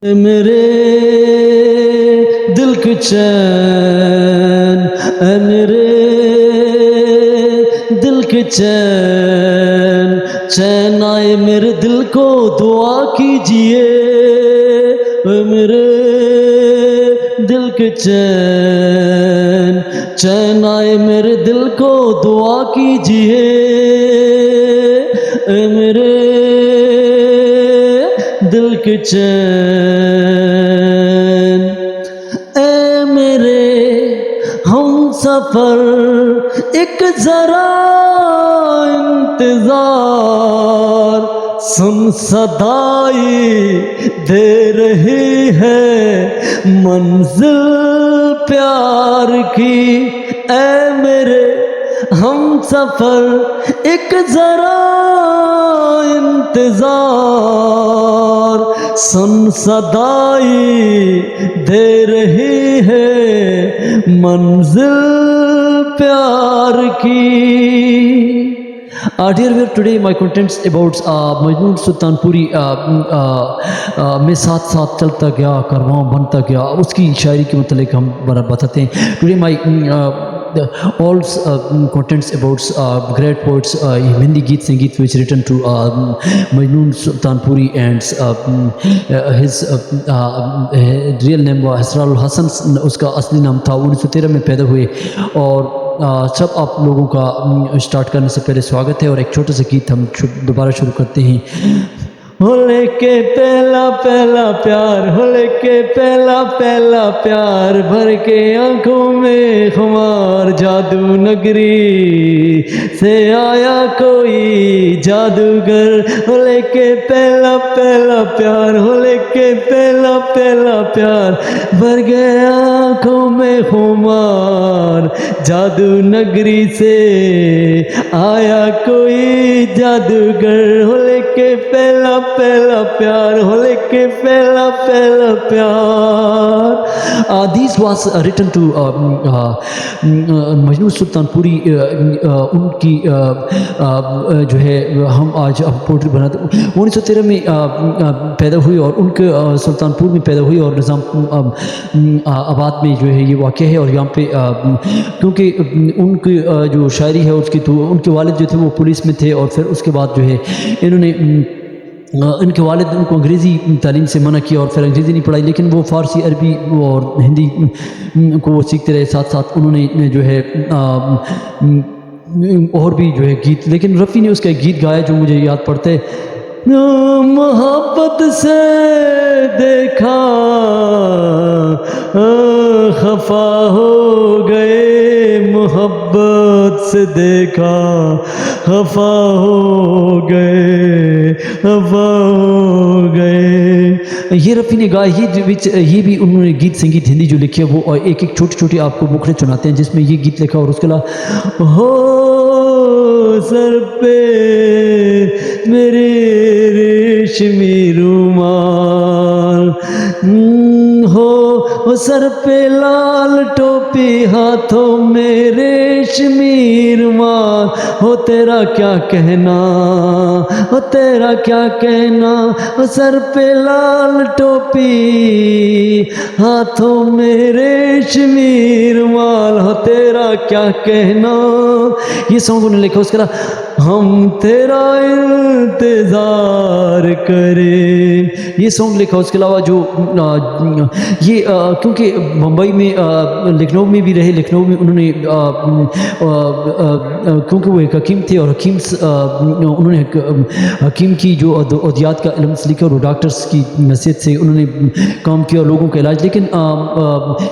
میرے دل کے چین، اے میرے دل کے چین، چین آئے میرے دل کو دعا کیجئے، اے میرے دل کے چین، چین آئے میرے دل کو دعا کیجئے، اے میرے دل کے چین، اے میرے ہم سفر ایک ذرا انتظار، سن صدائی دے رہی ہے منزل پیار کی، اے میرے ہم سفر ایک ذرا انتظار، سن صدائی دے رہی ہے منزل پیار کی۔ Dear viewer, today my contents about Majnoon Sultan Puri میں ساتھ ساتھ چلتا گیا کارواں بنتا گیا، اس کی شاعری کے متعلق ہم بتاتے ہیں۔ Today my all contents about great poets Hindi Geet Sangeet which written to Majnoon Sultan Puri and his real name was Asrar ul Hasan، اس کا اصلی نام تھا۔ 1913 میں پیدا ہوئے، اور سب آپ لوگوں کا سٹارٹ کرنے سے پہلے سواگت ہے، اور ایک چھوٹا سا گیت ہم دوبارہ شروع کرتے ہیں۔ ہو لے کے پہلا پہلا پیار، ہو لے کے پہلا پہلا پیار، بھر کے آنکھوں میں خمار، جادو نگری سے آیا کوئی جادوگر، ہو لے کے پہلا پہلا پیار، ہو لے کے پہلا پہلا پیار، بھر گئے آنکھوں میں خمار، جادو نگری سے آیا کوئی جادوگر، ہو لے کے پہلا پہلا پیار، ہو لے کے پہلا پہلا پیار۔ This was written to مجنون سلطان پوری، ان کی جو ہے ہم آج پوئٹری بناتے۔ 1913 میں پیدا ہوئی، اور ان کے سلطان پور میں پیدا ہوئی، اور نظام آباد میں جو ہے یہ واقع ہے۔ اور یہاں پہ کیونکہ ان کی جو شاعری ہے اس کی، تو ان کے والد جو تھے وہ پولیس میں تھے، اور پھر اس کے بعد جو ہے انہوں نے ان کے والد ان کو انگریزی تعلیم سے منع کیا، اور پھر انگریزی نہیں پڑھائی، لیکن وہ فارسی، عربی اور ہندی کو وہ سیکھتے رہے۔ ساتھ ساتھ انہوں نے جو ہے اور بھی جو ہے گیت، لیکن رفیع نے اس کا ایک گیت گایا جو مجھے یاد پڑتا ہے۔ محبت سے دیکھا خفا ہو گئے، محبت سے دیکھا خفا ہو گئے، خفا ہو گئے۔ یہ رفیع نے گایا، یہ بھی انہوں نے گیت سنگیت ہندی جو لکھی ہے وہ ایک ایک چھوٹی چھوٹی آپ کو بکڑے سناتے ہیں، جس میں یہ گیت لکھا، اور اس کے علاوہ ہو سر پہ میرے ریشمی رومال، ہو سر پہ لال ٹوپی، ہاتھوں میں ریشمی رومال، ہو تیرا کیا کہنا، ہو تیرا کیا کہنا، ہو سر پہ لال ٹوپی، ہاتھوں میں ریشمی رومال، ہو تیرا کیا کہنا۔ یہ سانگ انہوں نے لکھا۔ اس کے علاوہ ہم تیرا انتظار کریں، یہ سانگ لکھا۔ اس کے علاوہ جو یہ کیونکہ بمبئی میں لکھنؤ میں بھی رہے، لکھنؤ میں انہوں نے کیونکہ وہ ایک حکیم تھے، اور انہوں نے حکیم کی جو ادویات کا علم لکھا، اور ڈاکٹرز کی نصیحت سے انہوں نے کام کیا لوگوں کا علاج۔ لیکن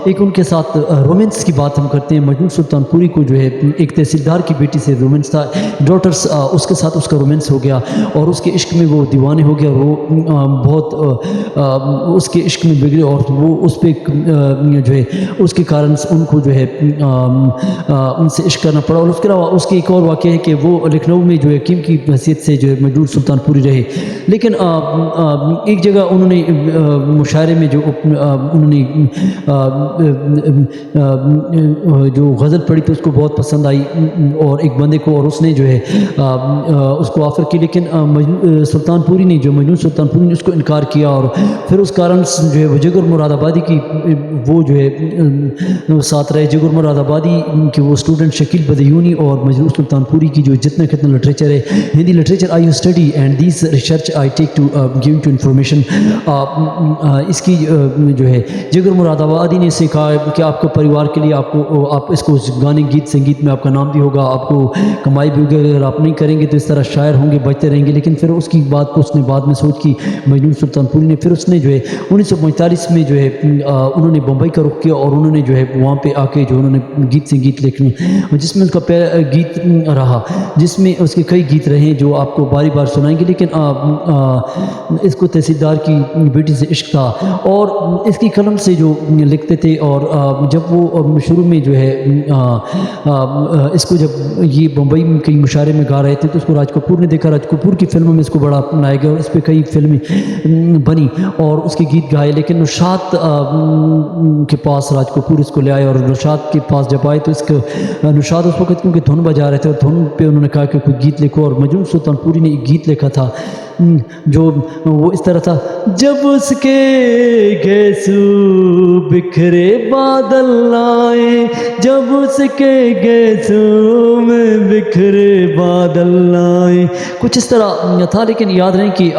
ایک ان کے ساتھ رومانس کی بات ہم کرتے ہیں۔ مجنون سلطان پوری کو جو ہے ایک تحصیلدار کی بیٹی سے رومانس تھا، ڈاٹرز اس کے ساتھ اس کا رومانس ہو گیا، اور اس کے عشق میں وہ دیوانے ہو گیا، اور وہ بہت اس کے عشق میں بگڑے، اور وہ اس پہ ایک جو ہے اس کے کارن ان کو جو ہے ان سے عشق کرنا پڑا. اور اس کے علاوہ اس کے ایک اور واقعہ ہے کہ وہ لکھنؤ میں جو ہے حکیم کی حیثیت سے جو ہے مجروح سلطان پوری رہے. لیکن ایک جگہ انہوں نے مشاعرے میں جو انہوں نے جو غزل پڑھی تو اس کو بہت پسند آئی اور ایک بندے کو, اور اس نے جو ہے اس کو آفر کی. لیکن سلطان پوری نے جو مجنون سلطان پوری نے اس کو انکار کیا, اور پھر اس کارن جو ہے وہ جگر مراد آبادی کی وہ جو ہے ساتھ رہے. جگر مراد آبادی کے وہ اسٹوڈنٹ شکیل بدیونی اور مجنون سلطان پوری کی جو جتنا کتنا لٹریچر ہے, Hindi literature I study and this research I take to giving to information. اس کی جو ہے جگر مراد آبادی نے سے کہا کہ آپ کے پریوار کے لیے آپ اس کو گانے گیت سنگیت میں آپ کا نام بھی ہوگا, آپ کو کمائی بھی ہوگی. اگر آپ نہیں کریں گے تو اس طرح شاعر ہوں گے, بچتے رہیں گے. لیکن پھر اس کی بات کو اس نے بعد میں سوچ کی مجنون سلطان پوری نے. پھر اس نے جو ہے 1945 میں جو ہے انہوں نے بمبئی کا رخ کیا, اور انہوں نے جو ہے وہاں پہ آ کے جو انہوں نے گیت سنگیت لکھنے, جس میں ان کا پہلا گیت رہا, جس میں اس کے کئی گیت رہے جو آپ کو باری بار سنائیں گے. لیکن اس کو تحصیلدار کی بیٹی سے عشق تھا اور اس کی قلم سے جو لکھتے تھے. اور جب وہ شروع میں جو ہے اس کو جب یہ بمبئی میں کئی مشاعرے میں گا رہے تھے تو اس کو راج کپور نے دیکھا. راج کپور کی فلموں میں اس کو بڑا اپنایا گیا اور اس پہ کئی فلمیں بنی اور اس کے گیت گائے. لیکن نشاط کے پاس راج کپور اس کو لے آئے, اور نشاط کے پاس جب آئے تو اس کو نشاط اس وقت کیونکہ دھن بجا رہے تھے اور دھن پہ انہوں نے کہا کہ کوئی گیت لکھو, اور مجنون سلطان پوری نے ایک گیت لکھا تھا جو وہ اس طرح تھا. جب اس کے گیسو بکھرے بادل آئے, جب اس کے گیسو میں بکھرے بادل آئے, کچھ اس طرح تھا. لیکن یاد رہیں کہ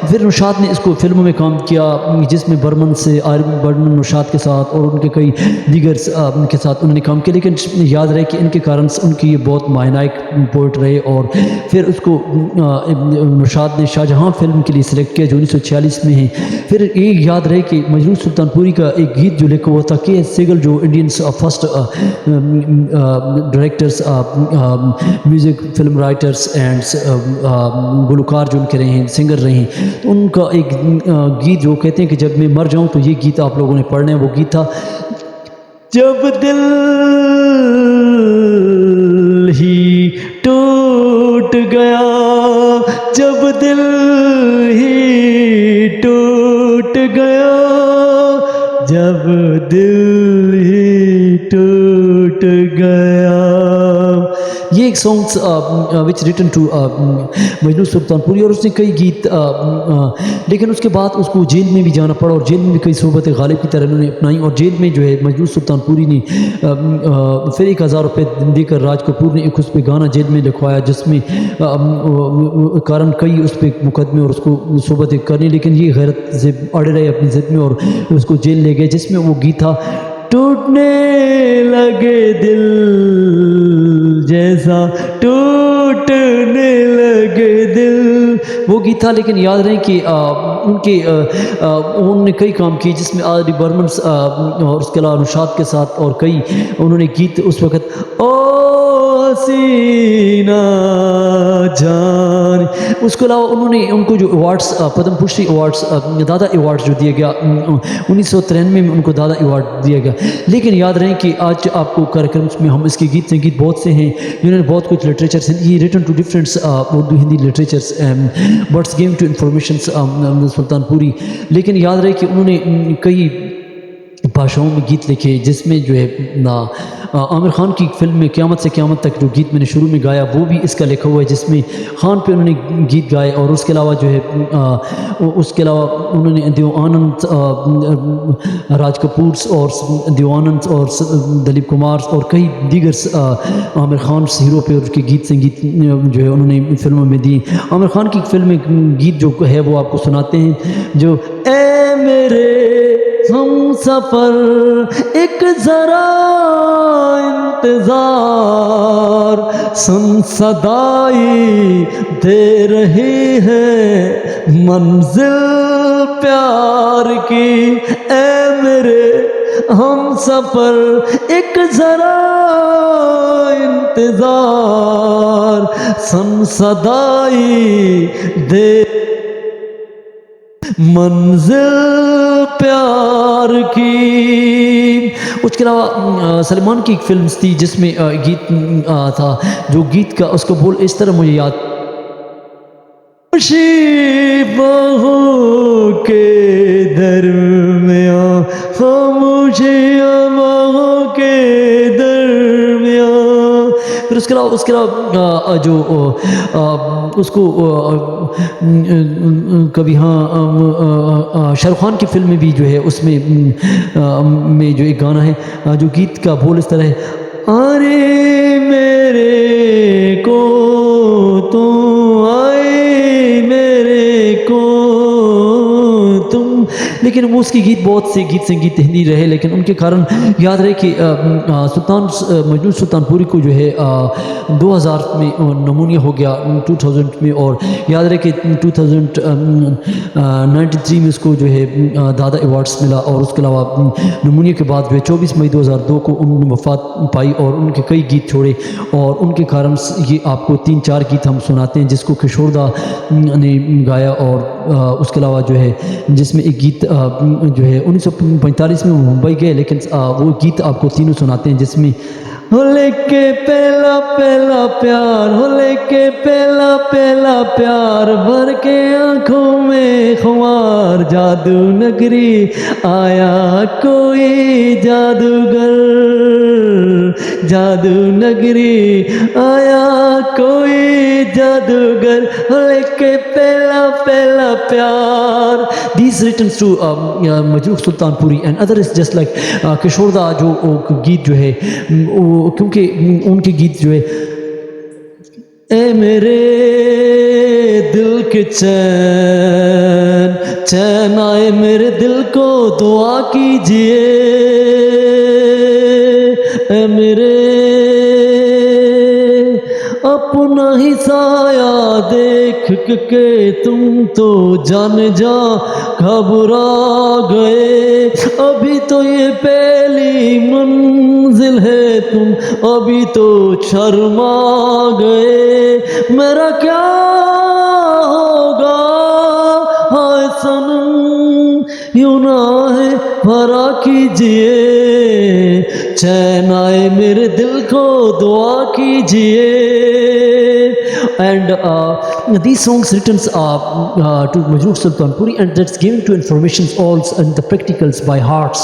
پھر نشاط نے اس کو فلموں میں کام کیا, جس میں برمن سے برمن نشاط کے ساتھ اور ان کے کئی دیگر کے ساتھ انہوں نے کام کیا. لیکن یاد رہے کہ ان کے کارن ان کی یہ بہت ماہنائک پوئٹ رہے. اور پھر اس کو نشاط نے شاہ جہاں فلم کے لیے سلیکٹ کیا جو 1946 میں ہے. پھر یہ یاد رہے کہ مجنون سلطان پوری کا ایک گیت جو لکھا ہوا تھا کے ایس سیگل جو Indians first directors music film writers and گلوکار جو ان کے رہے ہیں, سنگر رہے ہیں, تو ان کا ایک گیت جو کہتے ہیں کہ جب میں مر جاؤں تو یہ گیت آپ لوگوں نے پڑھنا ہے. وہ گیت تھا جب دل ہی ٹوٹ گیا, جب دل ہی ٹوٹ گیا, جب دل ہی ٹوٹ گیا. یہ ایک سانگس وچ ریٹن ٹو مجنون سلطان پوری, اور اس نے کئی گیت لیکن اس کے بعد اس کو جیل میں بھی جانا پڑا, اور جیل میں بھی کئی صحبت غالب کی طرح انہوں نے اپنائی. اور جیل میں جو ہے مجنون سلطان پوری نے پھر 1000 روپے دے کر راج کپور نے ایک اس پہ گانا جیل میں لکھوایا, جس میں کارن کئی اس پہ مقدمے اور اس کو صحبت کرنی. لیکن یہ غیرت سے اڑے رہے اپنی ضد میں اور اس کو جیل لے گئے, جس میں وہ گیت تھا ٹوٹنے لگے دل جیسا ٹوٹنے لگے دل, وہ گیت تھا. لیکن یاد رہیں کہ انہوں نے کئی کام کیے, جس میں آر ڈی برمنس اور اس کے علاوہ نشاط کے ساتھ اور کئی انہوں نے گیت اس وقت او حسینہ جان. اس کے علاوہ انہوں نے ان کو جو ایوارڈس پدم پشری ایوارڈس دادا ایوارڈ جو دیا گیا 1993 میں ان کو دادا ایوارڈ دیا گیا. لیکن یاد رہیں کہ آج آپ کو کارکرم میں ہم اس کے گیت سنگیت بہت سے ہیں جنہوں نے بہت کچھ لٹریچرس ہیں. یہ written to different Urdu Hindi literatures بٹس گیم ٹو انفارمیشنس سلطان پوری. لیکن یاد رہے کہ انہوں نے کئی بھاشاؤں میں گیت لکھے, جس میں جو ہے عامر خان کی فلم میں قیامت سے قیامت تک جو گیت میں نے شروع میں گایا وہ بھی اس کا لکھا ہوا ہے, جس میں خان پہ انہوں نے گیت گائے. اور اس کے علاوہ جو ہے اس کے علاوہ انہوں نے دیو آنند راج کپور اور دیو آنند اور دلیپ کمار اور کئی دیگر عامر خان ہیرو پہ اس کے گیت سنگیت جو ہے انہوں نے فلموں میں دی. عامر خان کی فلم میں گیت جو ہے وہ آپ کو سناتے ہیں, جو اے میرے ہم سفر ایک ذرا انتظار, سن صدائی دے رہی ہے منزل پیار کی, اے میرے ہم سفر ایک ذرا انتظار, سن صدائی دے منزل پیار کی. اس کے علاوہ سلمان کی ایک فلم تھی جس میں گیت تھا، جو گیت کا اس کا بول اس طرح مجھے یاد، خوشی بہو کے درمیان خاموشی بہو کے درمیان. پھر اس کے علاوہ جو اس کو کبھی ہاں شاہ رخ خان کی فلم میں بھی جو ہے اس میں جو ایک گانا ہے جو گیت کا بول اس طرح ہے، ارے میرے کو تو آئے میرے کو تم. لیکن وہ اس کی گیت بہت سے گیت سنگیت ہندی رہے، لیکن ان کے کارن یاد رہے کہ سلطان مجنون سلطان پوری کو جو ہے 2000 میں نمونیا ہو گیا 2000 میں، اور یاد رہے کہ 2093 میں اس کو جو ہے دادا ایوارڈز ملا. اور اس کے علاوہ نمونیا کے بعد جو ہے 24 مئی 2002 کو انہوں نے وفات پائی، اور ان کے کئی گیت چھوڑے، اور ان کے کارن یہ آپ کو 3-4 گیت ہم سناتے ہیں جس کو کشور دا نے گایا، اور اس کے علاوہ جو ہے جس میں ایک گیت جو ہے 1945 میں وہ ممبئی گئے، لیکن وہ گیت آپ کو تینوں سناتے ہیں جس میں ہو لے کے پہلا پہلا پیار، ہو لے کے پہلا پہلا پیار، بھر کے آنکھوں میں خمار، جادو نگری آیا کوئی جادوگر، جادو نگری آیا کوئی جادوگر، ہو لے کے پہلا پہلا پیار. These written to مجروح سلطان پوری and others just like کشور دا جو گیت جو ہے کیونکہ ان کے گیت جو ہے اے میرے دل کے چین چین آئے میرے دل کو دعا کیجئے، اے میرے اپنا ہی سایہ دیکھ کے تم تو جان جا گھبرا گئے، ابھی تو یہ پہلی منزل ہے تم ابھی تو شرما گئے، میرا کیا ہوگا ہائے سنم یوں نہ ہے بھرا کیجئے، چین آئے میرے دل کو دعا کیجئے. And these songs written to Majroh Sultan Puri, and that's given to information all and the practicals by hearts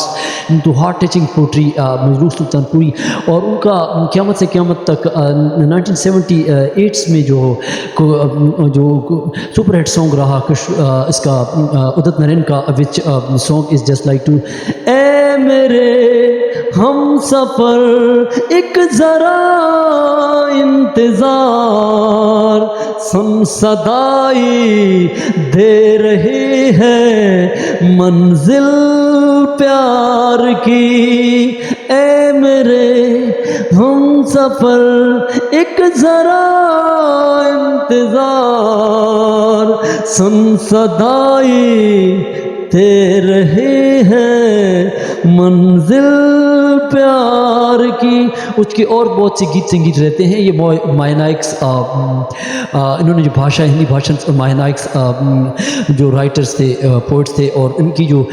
into heart-touching poetry Majroh Sultan Puri. اور ان کا قیامت سے قیامت تک 1978 میں جو سپر ہٹ سانگ رہا اس کا ادت نارین کا which song is just like to اے میرے ہم سفر ایک ذرا انتظار، سن صدائی دے رہی ہے منزل پیار کی، اے میرے ہم سفر ایک ذرا انتظار، سن صدائی دے رہی ہے منزل پیار کی. اس کے اور بہت سے گیت سنگیت رہتے ہیں. یہ مایا نائکس انہوں نے جو بھاشا ہندی بھاشن مایا نائکس جو رائٹرز تھے پوئٹس تھے، اور ان کی جو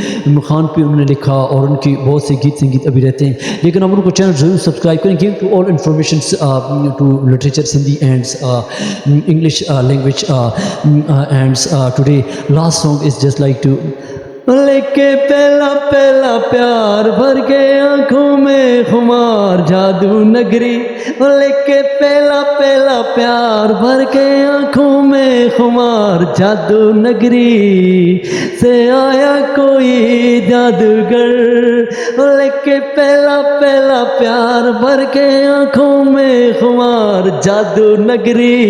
خان پہ انہوں نے لکھا، اور ان کی بہت سے گیت سنگیت ابھی رہتے ہیں. لیکن ہم ان کو چینل ضرور سبسکرائب کریں. Give to all informations to literature Hindi and English language and today last song is just like to لے کے پہلا پہلا پیار، بھر کے آنکھوں میں خمار، جادو نگری لے کے پہلا پہلا پیار، بھر کے آنکھوں میں خمار، جادو نگری سے آیا کوئی جادوگر، لے کے پہلا پہلا پیار، بھر کے آنکھوں میں خمار، جادو نگری.